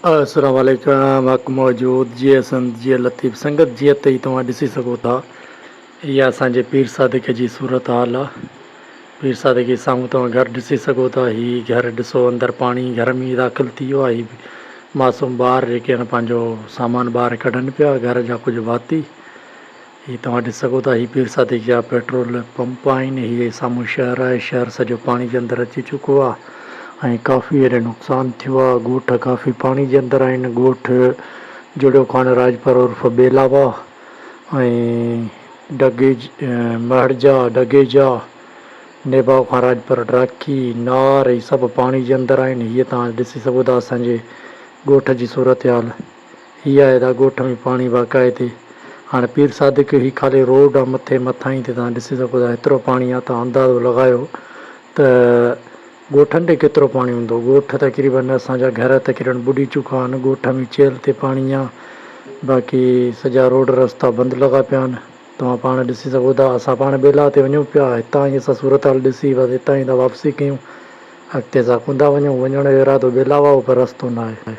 अस्सलाम वालेकुम। हक़ मौजूद जीअं संत जीअं लतीफ़ संगत जीअं त ई तव्हां ॾिसी सघो था, इहा असांजे पीर सादिक जी सूरत हाल आहे। पीर सादिक जे साम्हूं तव्हां घरु ॾिसी सघो था। हीअ घरु ॾिसो, अंदरि पाणी घर में दाख़िल थी वियो आहे। मासूम ॿार जेके आहिनि पंहिंजो सामान ॿाहिरि कढनि पिया, घर जा कुझु भाती। हीअ तव्हां ॾिसी सघो था, हीअ पीर सादिक जा पेट्रोल पंप आहिनि। हीअ साम्हूं शहर आहे, शहर सॼो पाणी जे अंदरि अची चुको आहे ऐं काफ़ी हेॾे नुक़सानु थियो आहे। ॻोठ काफ़ी पाणी जे अंदरि आहिनि। ॻोठ जुड़ियो कोन, राजपर उर्फ बेलावा ऐं महड़जा, डगेजा, नेबाव खां राजपर ड्राकी, नार, हीअ सभु पाणी जे अंदरि आहिनि। हीअ तव्हां ॾिसी सघो था असांजे ॻोठ जी सूरत हाल। हीअ आहे त ॻोठ में पाणी बाक़ाइदे। हाणे पीर सादिक ही ख़ाली रोड आहे, मथां ई तव्हां ॾिसी सघो था एतिरो पाणी आहे। तव्हां अंदाज़ो लॻायो त ॻोठनि ते केतिरो पाणी हूंदो। ॻोठ तक़रीबन असांजा घर तक़रीबन ॿुॾी चुका आहिनि। ॻोठ में चेल ते पाणी आहे, बाक़ी सॼा रोड रस्ता बंदि लॻा पिया आहिनि। तव्हां पाण ॾिसी सघो था। असां पाण बेला ते वञूं पिया, हितां ई असां सूरत हाल ॾिसी बसि हितां ई था वापसी कयूं। अॻिते असां कुंदा वञूं, वञण जो इरादो बेलावा हो पर रस्तो न आहे।